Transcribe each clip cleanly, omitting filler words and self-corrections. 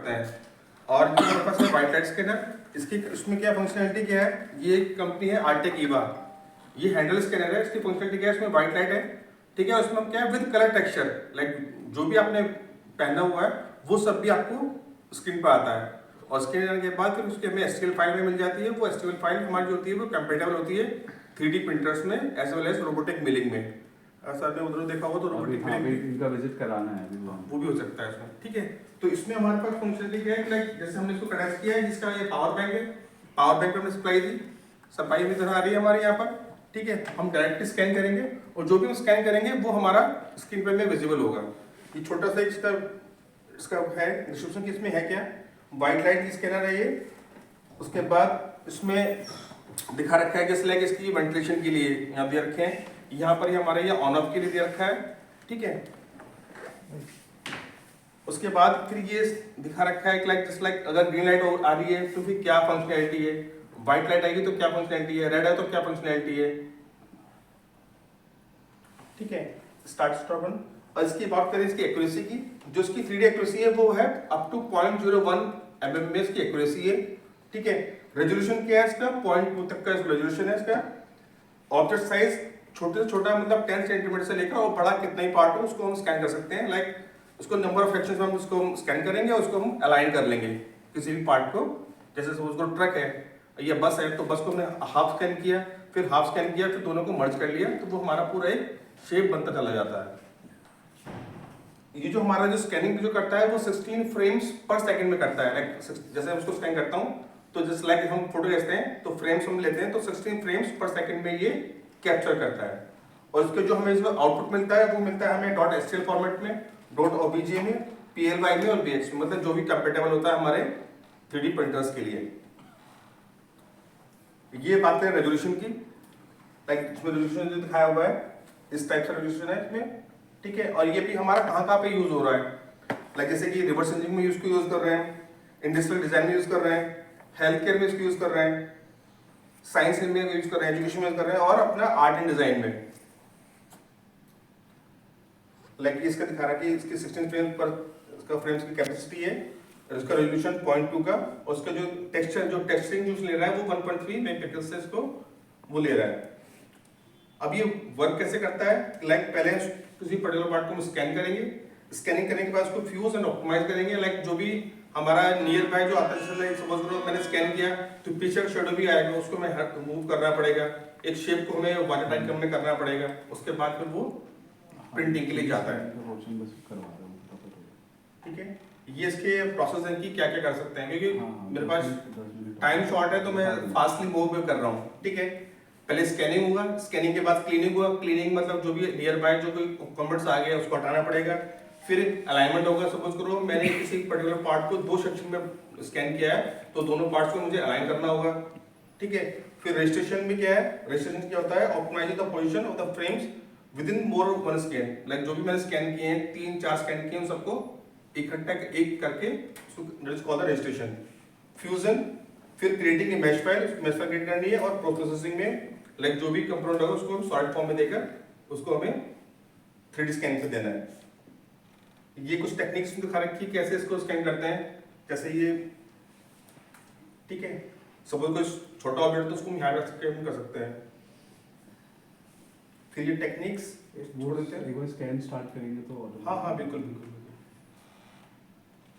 करते हैं। और जो हमारे पास है वाइट लाइट स्कैनर, इसकी इसमें क्या फंक्शनैलिटी क्या है, ये कंपनी है आर्टेक ईवा, ये हैंडल स्कैनर है। इसकी फंक्शनैलिटी क्या है, इसमें वाइट लाइट है, ठीक है। उसमें क्या है, विद कलर टेक्सचर, लाइक जो भी आपने पहना हुआ है वो सब भी आपको स्क्रीन पर आता है। और स्क्रीन आने के बाद फिर उसके हमें एसटीएल फाइल में मिल जाती है। वो एसटीएल फाइल हमारी जो होती है वो कंपेटेबल होती है 3D प्रिंटर्स में as well as robotic milling में। सर ने उधर देखा हो तो रोबोटिक मिलिंग इनका विजिट कराना है अभी वो भी हो सकता है इसमें, ठीक है। तो इसमें हमारे पास फंक्शनलिटी क्या है, लाइक जैसे हमने इसको कनेक्ट किया है, जिसका ये पावर बैंक है, पावर बैंक पे हमने सप्लाई दी, सप्लाई भी इधर आ रही है हमारे यहाँ पर, ठीक है। हम डायरेक्ट स्कैन करेंगे और जो भी हम स्कैन करेंगे वो हमारा स्क्रीन पे में विजिबल होगा। ये छोटा सा इसका है डिस्क्रिप्शन की, इसमें है क्या, वाइट लाइट की स्कैनर है ये। उसके बाद इसमें दिखा रखा है जैसे लाइक इसकी वेंटिलेशन के लिए यहाँ पे रखे हैं, यहाँ पर ही हमारे ये ऑन ऑफ के लिए दे रखा है, ठीक है। उसके बाद फिर ये दिखा रखा है लाइक जस्ट लाइक अगर ग्रीन लाइट आ रही है तो फिर क्या फंक्शनैलिटी है, व्हाइट लाइट आएगी तो क्या फंक्शनैलिटी है, रेड है तो क्या फंक्शनैलिटी है, ठीक है। Start stop. और इसकी बात करें इसकी एक्यूरेसी की, जो इसकी 3D एक्यूरेसी है वो है अप टू 0.01 mm में इसकी एक्यूरेसी है, ठीक है। रेजोल्यूशन क्या है इसका, 0.2 तक का रेजोल्यूशन है इसका। ऑब्जेक्ट साइज छोटे से छोटा मतलब 10 सेंटीमीटर से लेकर और बड़ा कितना ही पार्ट हो उसको हम स्कैन कर सकते हैं। लाइक उसको नंबर ऑफ फ्रैक्शंस में हम उसको स्कैन करेंगे और उसको हम अलाइन कर लेंगे किसी भी पार्ट को। जैसे सपोज को ट्रक है या बस है तो बस को हमने हाफ स्कैन किया, फिर हाफ स्कैन किया, फिर दोनों को मर्ज कर लिया, तो वो हमारा पूरा एक शेप बनता चला जाता है। ये जो हमारा जो स्कैनिंग जो करता है वो 16 फ्रेम्स पर सेकंड में करता है। लाइक जैसे हम उसको स्कैन करता हूँ तो जस्ट लाइक हम फोटो खींचते हैं तो फ्रेम्स हम लेते हैं तो 16 फ्रेम्स पर सेकंड में ये कैप्चर करता है। और इसके जो हमें इसमें आउटपुट मिलता है वो मिलता है हमें .stl फॉर्मेट में, .obj में, ply में और bx में, मतलब जो भी कंपेटेबल होता है हमारे 3D प्रिंटर्स के लिए। ये बात है रेजोल्यूशन की, लाइक इसमें रेजोल्यूशन जो दिखाया हुआ है इस टाइप का रेजोल्यूशन है इसमें, ठीक है। और ये भी हमारा कहाँ पे यूज हो रहा है, लाइक जैसे कि रिवर्स इंजीनियरिंग में यूज कर रहे हैं, इंडस्ट्रियल डिजाइन में यूज कर रहे हैं, हेल्थ केयर में इसको यूज कर रहे हैं, साइंस में यूज कर रहे हैं, एजुकेशन में यूज कर रहे हैं और अपना आर्ट एंड डिजाइन में। लाइक इसका दिखा रहा है कि इसकी 16 फ्रेम पर इसका फ्रेम्स की कैपेसिटी है और इसका रेजोल्यूशन 0.2 का, और उसका जो टेक्सचर जो टेक्सचरिंग यूज ले रहा है वो 1.3 मेगापिक्सल से इसको वो ले रहा है। अब ये वर्क कैसे करता है, लाइक पहले किसी पर्टिकुलर पार्ट को हम स्कैन करेंगे, स्कैनिंग करने के बाद उसको फ्यूज एंड ऑप्टिमाइज करेंगे। लाइक जो भी हमारा नियर बाय जो आता है, जैसे सपोज करो मैंने स्कैन किया तो पीछे का शेडो भी आएगा, उसको मैं मूव करना पड़ेगा, एक शेप को हमें वाटर टाइप में करना पड़ेगा, उसके बाद फिर वो प्रिंटिंग के लिए जाता है, ठीक है। ये इसके प्रोसेस है कि क्या क्या कर सकते हैं, क्योंकि मेरे पास टाइम शॉर्ट है तो मैं फास्टली मूव कर रहा हूँ, ठीक है। पहले स्कैनिंग हुआ, स्कैनिंग के बाद क्लीनिंग हुआ, क्लीनिंग मतलब जो भी नियर बाय जो कोई कमेंट्स आ गए उसको हटाना पड़ेगा, फिर अलाइनमेंट होगा। सपोज करो मैंने किसी पर्टिकुलर पार्ट को 2 सेक्शन में स्कैन किया है तो दोनों पार्ट्स को मुझे अलाइन करना होगा, ठीक है। फिर रजिस्ट्रेशन में क्या है, रजिस्ट्रेशन क्या होता है, optimising the position of the frames with in more one scan. Like जो भी मैंने स्कैन किए हैं 3-4 स्कैन किए उन सबको इकट्ठा एक करके रजिस्ट्रेशन, फ्यूजन, फिर creating a mesh file create करनी है, और प्रोसेसिंग में लाइक जो भी कंपोनेंट होगा उसको हम सॉलिड फॉर्म में देकर उसको हमें 3D स्कैन से देना है। ये कुछ टेक्निक्स दिखा रखी है कैसे इसको स्कैन करते हैं, जैसे ये, ठीक है। सपोज कोई छोटा ऑब्जेक्ट तो उसको हम यहाँ रख कर सकते हैं। फिर ये टेक्निक्स एक बार स्कैन स्टार्ट करेंगे तो हाँ बिल्कुल,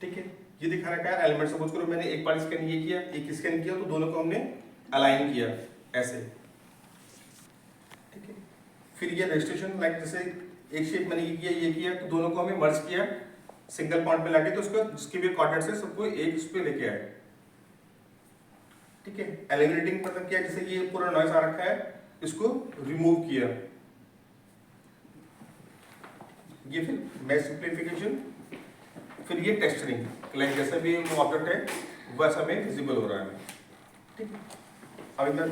ठीक है। ये दिखा रखा है एलिमेंट, सपोज करो मैंने एक बार स्कैन ये किया, एक स्कैन किया, तो दोनों को हमने अलाइन किया ऐसे, ठीक है। फिर ये रजिस्ट्रेशन, लाइक जैसे एक शेप मैंने ये किया तो दोनों को हमें मर्ज किया सिंगल पॉइंट पे लाके, तो उसको जिसके भी कोऑर्डिनेट्स है सबको एक इस पे लेके आए, ठीक है। एलिमिनेटिंग मतलब क्या, जैसे ये पूरा नॉइज आ रखा है इसको रिमूव किया, ये फिर मैश सिंपलीफिकेशन, फिर ये टेक्सचरिंग, लाइक जैसा भी वो ऑब्जेक्ट है वैसा में विजिबल हो रहा है, ठीक है। अब इधर